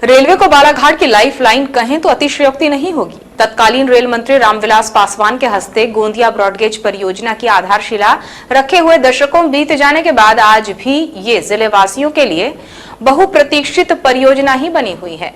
Railway को बालाघाट की lifeline कहें तो अतिशयोक्ति नहीं होगी। तत्कालीन रेल मंत्री रामविलास पासवान के हस्ते गोंदिया ब्रॉडगेज परियोजना की आधारशिला रखे हुए दशकों बीत जाने के बाद आज भी ये जिले वासियों के लिए बहुप्रतीक्षित परियोजना ही बनी हुई है।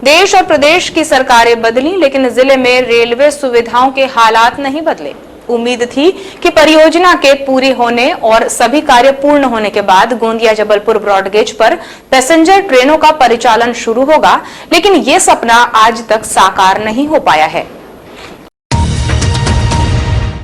देश और प्रदेश की सरकारें बदली, लेकिन जिले में रेलवे सुविधाओं के हालात नहीं बदले। उम्मीद थी कि परियोजना के पूरे होने और सभी कार्य पूर्ण होने के बाद गोंदिया जबलपुर ब्रॉडगेज पर पैसेंजर ट्रेनों का परिचालन शुरू होगा, लेकिन ये सपना आज तक साकार नहीं हो पाया है।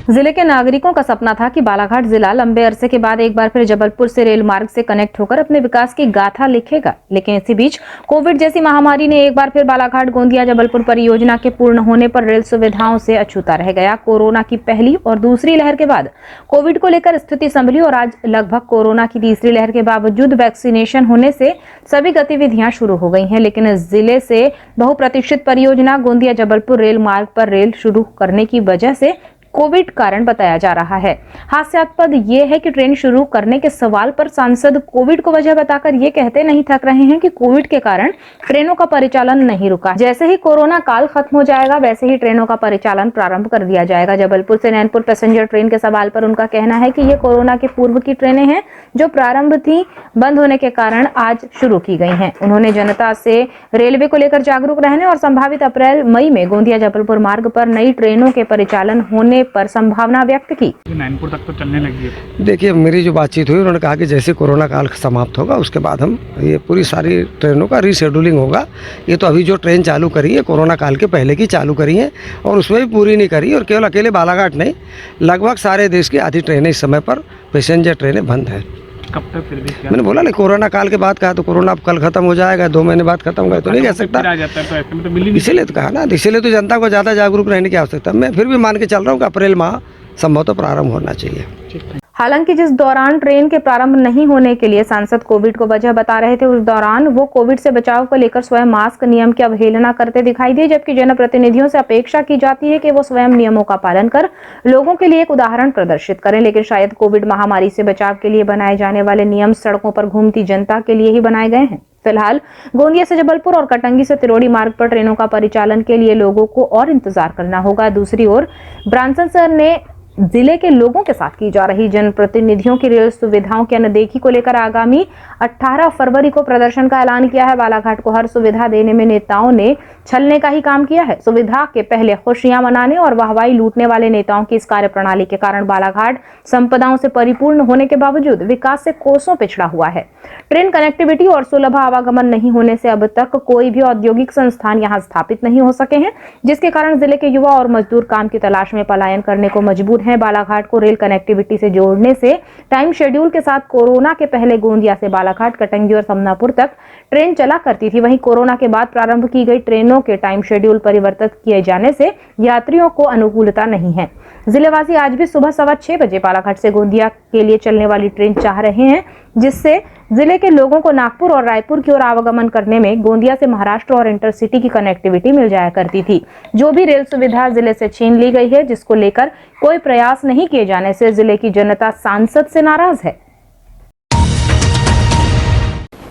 जिले के नागरिकों का सपना था कि बालाघाट जिला लंबे अरसे के बाद एक बार फिर जबलपुर से रेल मार्ग से कनेक्ट होकर अपने विकास की गाथा लिखेगा, लेकिन इसी बीच कोविड जैसी महामारी ने एक बार फिर बालाघाट गोंदिया जबलपुर परियोजना के पूर्ण होने पर रेल सुविधाओं से अछूता रह गया। कोरोना की पहली और दूसरी लहर के बाद कोविड को लेकर स्थिति संभली और आज लगभग कोरोना की तीसरी लहर के बावजूद वैक्सीनेशन होने से सभी गतिविधियां शुरू हो गई हैं, लेकिन जिले से बहुप्रतीक्षित परियोजना गोंदिया जबलपुर रेल मार्ग पर रेल शुरू करने की वजह से कोविड कारण बताया जा रहा है। हास्यास्पद ये है कि ट्रेन शुरू करने के सवाल पर सांसद कोविड को वजह बताकर ये कहते नहीं थक रहे हैं कि कोविड के कारण ट्रेनों का परिचालन नहीं रुका। जैसे ही कोरोना काल खत्म हो जाएगा वैसे ही ट्रेनों का परिचालन प्रारंभ कर दिया जाएगा। जबलपुर से नैनपुर पैसेंजर ट्रेन के सवाल पर उनका कहना है कि ये कोरोना के पूर्व की ट्रेनें हैं जो प्रारंभ थी, बंद होने के कारण आज शुरू की गई हैं। उन्होंने जनता से रेलवे को लेकर जागरूक रहने और संभावित अप्रैल मई में गोंदिया जबलपुर मार्ग पर नई ट्रेनों के परिचालन होने पर संभावना व्यक्त की। नैनपुर तक तो चलने लगी है। देखिए, मेरी जो बातचीत हुई उन्होंने कहा कि जैसे कोरोना काल समाप्त होगा उसके बाद हम ये पूरी सारी ट्रेनों का रीशेड्यूलिंग होगा। ये तो अभी जो ट्रेन चालू करी है कोरोना काल के पहले की चालू करी है और उसमें भी पूरी नहीं करी, और केवल अकेले बालाघाट नहीं, लगभग सारे देश की आधी ट्रेनें इस समय पर पैसेंजर ट्रेनें बंद हैं। कब तक फिर भी क्या? मैंने बोला नहीं, कोरोना काल के बाद कहा तो कोरोना अब कल खत्म हो जाएगा, 2 महीने बाद खत्म होगा तो नहीं कह सकता। इसीलिए तो कहा ना, इसीलिए तो जनता को ज़्यादा जागरूक रहने की आवश्यकता। मैं फिर भी मान के चल रहा हूँ कि अप्रैल माह संभवतः प्रारंभ होना चाहिए। हालांकि जिस दौरान ट्रेन के प्रारंभ नहीं होने के लिए सांसद कोविड को वजह बता रहे थे, उस दौरान वो कोविड से बचाव को लेकर स्वयं मास्क नियम की अवहेलना करते दिखाई दिए, जबकि जनप्रतिनिधियों से अपेक्षा की जाती है कि वो स्वयं नियमों का पालन कर लोगों के लिए एक उदाहरण प्रदर्शित करें। लेकिन शायद कोविड महामारी से बचाव के लिए बनाए जाने वाले नियम सड़कों पर घूमती जनता के लिए ही बनाए गए हैं। फिलहाल गोंदिया से जबलपुर और कटंगी से तिरोड़ी मार्ग पर ट्रेनों का परिचालन के लिए लोगों को और इंतजार करना होगा। दूसरी ओर ब्रांसन सर ने जिले के लोगों के साथ की जा रही जनप्रतिनिधियों की रेल सुविधाओं की अनदेखी को लेकर आगामी 18 फरवरी को प्रदर्शन का ऐलान किया है। बालाघाट को हर सुविधा देने में नेताओं ने छलने का ही काम किया है। सुविधा के पहले खुशियां मनाने और वाहवाही लूटने वाले नेताओं की इस कार्यप्रणाली के कारण बालाघाट संपदाओं से परिपूर्ण होने के बावजूद विकास से कोसों पिछड़ा हुआ है। ट्रेन कनेक्टिविटी और सुलभ आवागमन नहीं होने से अब तक कोई भी औद्योगिक संस्थान यहाँ स्थापित नहीं हो सके हैं, जिसके कारण जिले के युवा और मजदूर काम की तलाश में पलायन करने को मजबूर हैं। बालाघाट को रेल कनेक्टिविटी से जोड़ने से टाइम शेड्यूल के साथ कोरोना के पहले गोंदिया से बालाघाट, कटंगी और समनापुर तक ट्रेन चला करती थी। वहीं कोरोना के बाद प्रारंभ की गई ट्रेनों के टाइम शेड्यूल परिवर्तित किए जाने से यात्रियों को अनुकूलता नहीं है। जिलेवासी आज भी सुबह 6:15 बजे बालाघाट से गोंदिया के लिए चलने वाली ट्रेन चाह रहे हैं, जिससे जिले के लोगों को नागपुर और रायपुर की ओर आवागमन करने में गोंदिया से महाराष्ट्र और इंटरसिटी की कनेक्टिविटी मिल जाया करती थी। जो भी रेल सुविधा जिले से छीन ली गई है, जिसको लेकर कोई प्रयास नहीं किए जाने से जिले की जनता सांसद से नाराज है।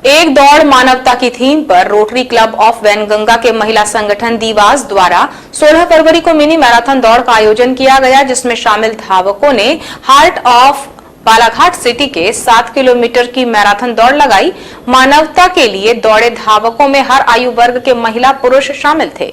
एक दौड़ मानवता की थीम पर रोटरी क्लब ऑफ वैनगंगा के महिला संगठन दीवास द्वारा 16 फरवरी को मिनी मैराथन दौड़ का आयोजन किया गया, जिसमें शामिल धावकों ने हार्ट ऑफ बालाघाट सिटी के 7 किलोमीटर की मैराथन दौड़ लगाई। मानवता के लिए दौड़े धावकों में हर आयु वर्ग के महिला पुरुष शामिल थे।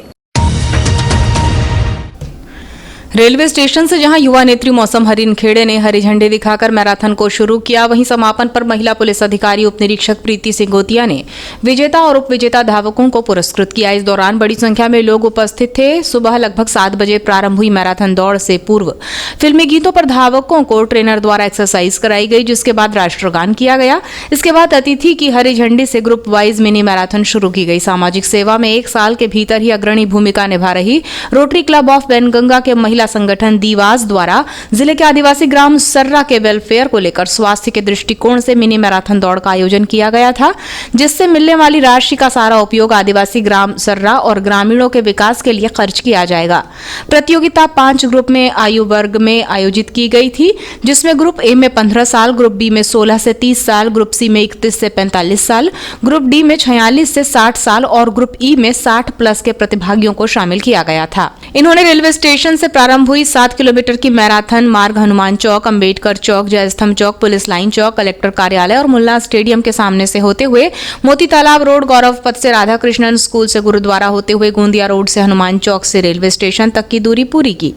रेलवे स्टेशन से जहां युवा नेत्री मौसम हरिन खेड़े ने हरी झंडी दिखाकर मैराथन को शुरू किया, वहीं समापन पर महिला पुलिस अधिकारी उप निरीक्षक प्रीति सिंह गोतिया ने विजेता और उप विजेता धावकों को पुरस्कृत किया। इस दौरान बड़ी संख्या में लोग उपस्थित थे। सुबह लगभग 7 बजे प्रारंभ हुई मैराथन दौड़ से पूर्व फिल्मी गीतों पर धावकों को ट्रेनर द्वारा एक्सरसाइज कराई गई, जिसके बाद राष्ट्रगान किया गया। इसके बाद अतिथि की हरी झंडी से ग्रुप वाइज मिनी मैराथन शुरू की गई। सामाजिक सेवा में 1 साल के भीतर ही अग्रणी भूमिका निभा रही रोटरी क्लब ऑफ वैनगंगा के महिला महिला संगठन दीवास द्वारा जिले के आदिवासी ग्राम सर्रा के वेलफेयर को लेकर स्वास्थ्य के दृष्टिकोण से मिनी मैराथन दौड़ का आयोजन किया गया था, जिससे मिलने वाली राशि का सारा उपयोग आदिवासी ग्राम सर्रा और ग्रामीणों के विकास के लिए खर्च किया जाएगा। प्रतियोगिता 5 ग्रुप में आयु वर्ग में आयोजित की गई थी, जिसमें ग्रुप ए में 15 साल, ग्रुप बी में 16 से 30 साल, ग्रुप सी में 31 से 45 साल, ग्रुप डी में 46 से 60 साल और ग्रुप ई में 60 प्लस के प्रतिभागियों को शामिल किया गया था। इन्होंने रेलवे स्टेशन से प्रारंभ हुई 7 किलोमीटर की मैराथन मार्ग हनुमान चौक, अंबेडकर चौक, जयस्तंभ चौक, पुलिस लाइन चौक, कलेक्टर कार्यालय और मुल्ला स्टेडियम के सामने से होते हुए मोती तालाब रोड, गौरव पथ से राधा कृष्णन स्कूल से गुरुद्वारा होते हुए गोंदिया रोड से हनुमान चौक से रेलवे स्टेशन तक की दूरी पूरी की।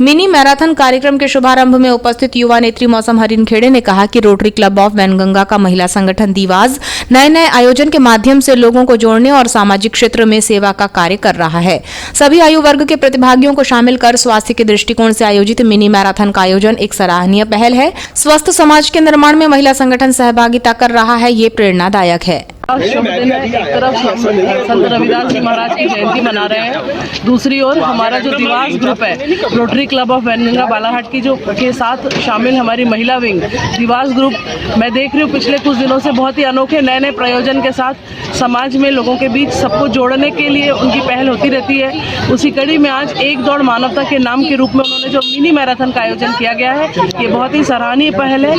मिनी मैराथन कार्यक्रम के शुभारंभ में उपस्थित युवा नेत्री मौसम हरिनखेड़े ने कहा कि रोटरी क्लब ऑफ वैनगंगा का महिला संगठन दीवास नए आयोजन के माध्यम से लोगों को जोड़ने और सामाजिक क्षेत्र में सेवा का कार्य कर रहा है। सभी आयु वर्ग के प्रतिभागियों को शामिल कर स्वास्थ्य के दृष्टिकोण से आयोजित मिनी मैराथन का आयोजन एक सराहनीय पहल है। स्वस्थ समाज के निर्माण में महिला संगठन सहभागिता कर रहा है, ये प्रेरणादायक है। शुभ दिन है। एक तरफ संत रविदास जी महाराज की जयंती मना रहे हैं, दूसरी ओर हमारा जो दीवास ग्रुप है rotary club of Wainganga Balaghat की जो के साथ शामिल हमारी महिला विंग दीवास ग्रुप, मैं देख रही हूँ पिछले कुछ दिनों से बहुत ही अनोखे नए प्रयोजन के साथ समाज में लोगों के बीच सबको जोड़ने के लिए उनकी पहल होती रहती है। उसी कड़ी में आज एक दौड़ मानवता के नाम के रूप में उन्होंने जो मिनी मैराथन का आयोजन किया गया है, ये बहुत ही सराहनीय पहल है।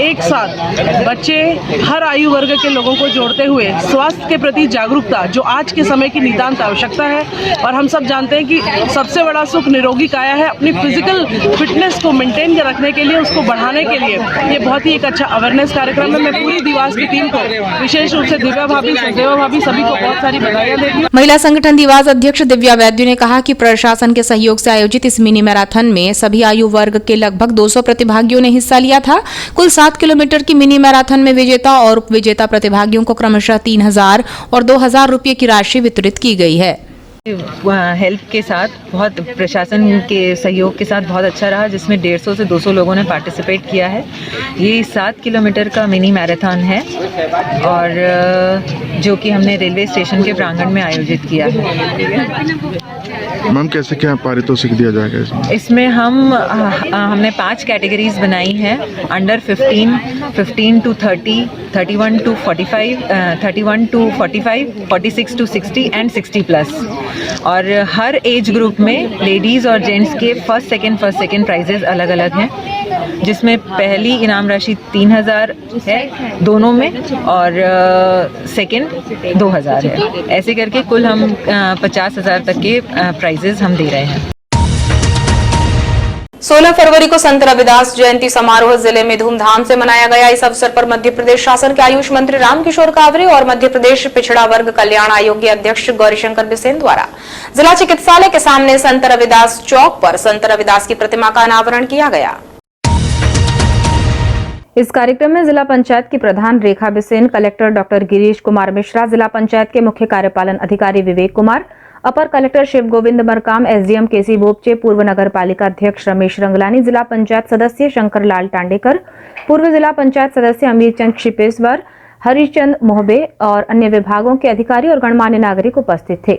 एक साथ बच्चे हर आयु वर्ग के लोगों को जोड़ते हुए स्वास्थ्य के प्रति जागरूकता जो आज के समय की नितांत आवश्यकता है, और हम सब जानते हैं कि सबसे बड़ा सुख निरोगी काया है। अपनी फिजिकल फिटनेस को मेंटेन रखने के लिए, उसको बढ़ाने के लिए ये बहुत ही एक अच्छा अवेयरनेस कार्यक्रम है। मैं पूरी दीवास की टीम को, विशेष रूप से दिव्या भाभी, सुदेवा भाभी, सभी को बहुत सारी बधाइयां देती हूं। महिला संगठन दीवास अध्यक्ष दिव्या वैद्य ने कहा कि प्रशासन के सहयोग से आयोजित इस मिनी मैराथन में सभी आयु वर्ग के लगभग 200 प्रतिभागियों ने हिस्सा लिया था। कुल 7 किलोमीटर की मिनी मैराथन में विजेता और उप विजेता प्रतिभागियों को क्रमशः 3000 और 2000 रुपये की राशि वितरित की गई है। हेल्प के साथ, बहुत प्रशासन के सहयोग के साथ बहुत अच्छा रहा, जिसमें 150 से 200 लोगों ने पार्टिसिपेट किया है। ये 7 किलोमीटर का मिनी मैराथन है और जो कि हमने रेलवे स्टेशन के प्रांगण में आयोजित किया है। मैम कैसे क्या पारितोषिक दिया जाएगा इसमें? हमने 5 कैटेगरीज बनाई हैं, under 15, 15 to 30, 31 to 45, 31 to 45, 46 to 60 and 60 plus. और हर एज ग्रुप में लेडीज़ और जेंट्स के फर्स्ट सेकेंड प्राइजेस अलग अलग हैं, जिसमें पहली इनाम राशि 3000 है दोनों में और सेकेंड 2000 है। ऐसे करके कुल हम 50,000 तक के प्राइजेस हम दे रहे हैं। 16 फरवरी को संत रविदास जयंती समारोह जिले में धूमधाम से मनाया गया। इस अवसर पर मध्य प्रदेश शासन के आयुष मंत्री रामकिशोर कावरे और मध्य प्रदेश पिछड़ा वर्ग कल्याण आयोग के अध्यक्ष गौरीशंकर बिसेन द्वारा जिला चिकित्सालय के सामने संत रविदास चौक पर संत रविदास की प्रतिमा का अनावरण किया गया। इस कार्यक्रम में जिला पंचायत की प्रधान रेखा बिसेन, कलेक्टर डॉक्टर गिरीश कुमार मिश्रा, जिला पंचायत के मुख्य कार्यपालन अधिकारी विवेक कुमार, अपर कलेक्टर शिव गोविंद मरकाम, एसडीएम केसी बोपचे, पूर्व नगर पालिका अध्यक्ष रमेश रंगलानी, जिला पंचायत सदस्य शंकर लाल टांडेकर, पूर्व जिला पंचायत सदस्य अमीर चंद क्षिपेश्वर, हरिचंद मोहबे और अन्य विभागों के अधिकारी और गणमान्य नागरिक उपस्थित थे।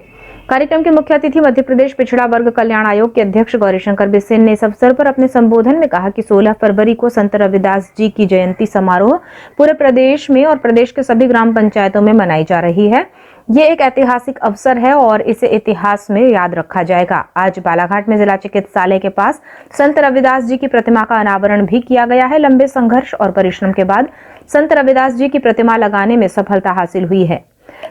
कार्यक्रम के मुख्य अतिथि मध्य प्रदेश पिछड़ा वर्ग कल्याण आयोग के अध्यक्ष गौरीशंकर बिसेन ने इस अवसर पर अपने संबोधन में कहा कि 16 फरवरी को संत रविदास जी की जयंती समारोह पूरे प्रदेश में और प्रदेश के सभी ग्राम पंचायतों में मनाई जा रही है। ये एक ऐतिहासिक अवसर है और इसे इतिहास में याद रखा जाएगा। आज बालाघाट में जिला चिकित्सालय के पास संत रविदास जी की प्रतिमा का अनावरण भी किया गया है। लंबे संघर्ष और परिश्रम के बाद संत रविदास जी की प्रतिमा लगाने में सफलता हासिल हुई है।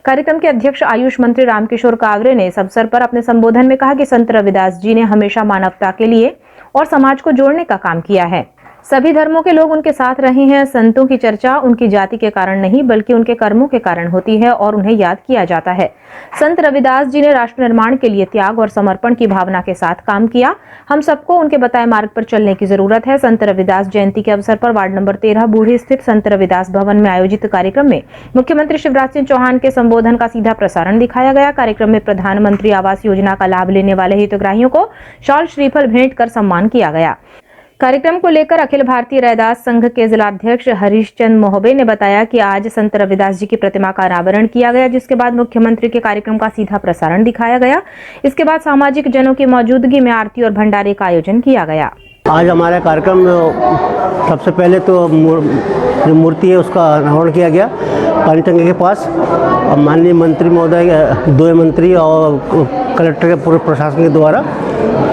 कार्यक्रम के अध्यक्ष आयुष मंत्री रामकिशोर कावरे ने इस अवसर पर अपने संबोधन में कहा कि संत रविदास जी ने हमेशा मानवता के लिए और समाज को जोड़ने का काम किया है। सभी धर्मों के लोग उनके साथ रहे हैं। संतों की चर्चा उनकी जाति के कारण नहीं बल्कि उनके कर्मों के कारण होती है और उन्हें याद किया जाता है। संत रविदास जी ने राष्ट्र निर्माण के लिए त्याग और समर्पण की भावना के साथ काम किया। हम सबको उनके बताए मार्ग पर चलने की जरूरत है। संत रविदास जयंती के अवसर पर वार्ड नंबर 13 बूढ़ी स्थित संत रविदास भवन में आयोजित कार्यक्रम में मुख्यमंत्री शिवराज सिंह चौहान के संबोधन का सीधा प्रसारण दिखाया गया। कार्यक्रम में प्रधानमंत्री आवास योजना का लाभ लेने वाले हितग्राहियों को शॉल श्रीफल भेंट कर सम्मान किया गया। कार्यक्रम को लेकर अखिल भारतीय रैदास संघ के जिलाध्यक्ष हरीश चंद मोहबे ने बताया कि आज संत रविदास जी की प्रतिमा का अनावरण किया गया, जिसके बाद मुख्यमंत्री के कार्यक्रम का सीधा प्रसारण दिखाया गया। इसके बाद सामाजिक जनों की मौजूदगी में आरती और भंडारे का आयोजन किया गया। आज हमारा कार्यक्रम सबसे पहले तो जो मूर्ति है उसका अनावरण किया गया पानी टंकी के पास। माननीय मंत्री महोदय, 2 मंत्री और कलेक्टर के पूर्व प्रशासन के द्वारा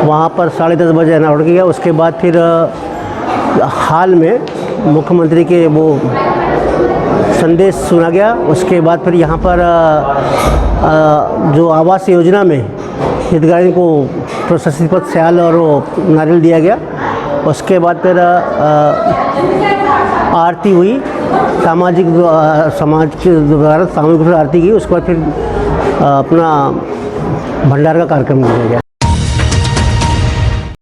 वहाँ पर 10:30 बजे अनावरण किया। उसके बाद फिर हाल में मुख्यमंत्री के वो संदेश सुना गया। उसके बाद फिर यहाँ पर जो आवास योजना में हितग्राही को प्रशस्ति पत्र, स्याल और नारियल दिया गया। उसके बाद फिर आरती हुई, समाज के द्वारा सामूहिक आरती की। उसके बाद फिर अपना भंडार का कार्यक्रम किया गया।